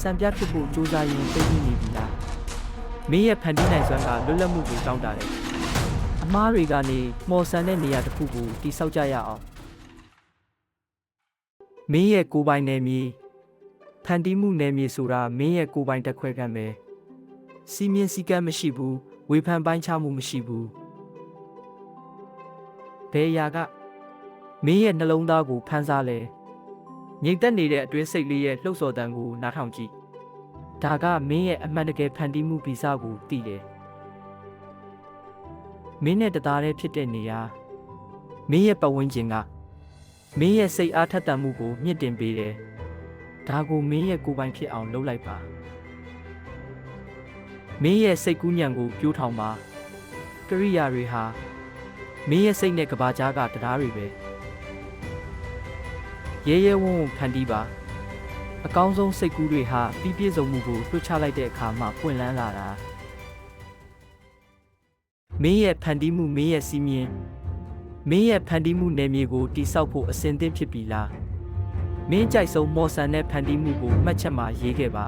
စံပြဖြစ်ဖို့ကြိုးစားရင်သိနေပြီလားမင်းရဲ့ဖန်တီးနိုင်စွမ်းကလွတ်လပ်မှုကိုတောင်းတတယ်အမားတွေကနေမော်ဆန်တဲ့နေရာတစ်ခုကိုတိဆောက်ကြရအောင်မင်းရဲ့ကိုယ်ပိုင်နယ်မြေဖန်တီးမှုနယ်မြေဆိုတာမင်းရဲ့ကိုယ်ပိုင်တစ်ခွဲခံပဲစီမင်းစည်းကမ်းမရှိဘူးဝေဖန်ပိုင်းခြားမှုမရှိဘူးဘယ်အရာကမင်းရဲ့နှလုံးသားကိုဖန်ဆားလဲငြိမ်သက်နေတဲ့အတွင်းစိတ်လေးရဲ့လှုပ်ဆော်တံကိုနားထောင်ကြည့်ဒါကမင်းရဲ့အမှန်တကယ်ဖန်တီးမှုဗီဇကိုသိတယ်မင်းနဲ့တသားတည်းဖြစ်တဲ့နေရာမင်းရဲ့ပတ်ဝန်းကျင်ကမင်းရဲ့စိတ်အားထက်သန်မှုကိုမြင့်တင်ပေးတယ်ဒါကိုမင်းရဲ့ကိုယ်ပိုင်ဖြစ်အောင်လုပ်လိုက်ပါမင်းရဲ့စိတ်ကူးညံကိုပြိုးထောင်ပါကရိယာတွေဟာမင်းရဲ့စိတ်နဲ့ကဘာကြားကတရားတွေပဲရဲရဲဝံ့ဝံ့ဖန်တီးပါအကောင်းဆုံးစိတ်ကူးတွေဟာပြည့်စုံမှုကိုလွှတ်ချလိုက်တဲ့အခါမှပွင့်လန်းလာတာမင်းရဲ့ဖန်တီးမှုမင်းရဲ့စီးမြင်မင်းရဲ့ဖန်တီးမှုနယ်မြေကိုတိဆောက်ဖို့အစဉ်သင့်ဖြစ်ပြီလားမင်းကြိုက်ဆုံးမော်ဆန်တဲ့ဖန်တီးမှုကိုမှတ်ချက်မှာရေးခဲ့ပါ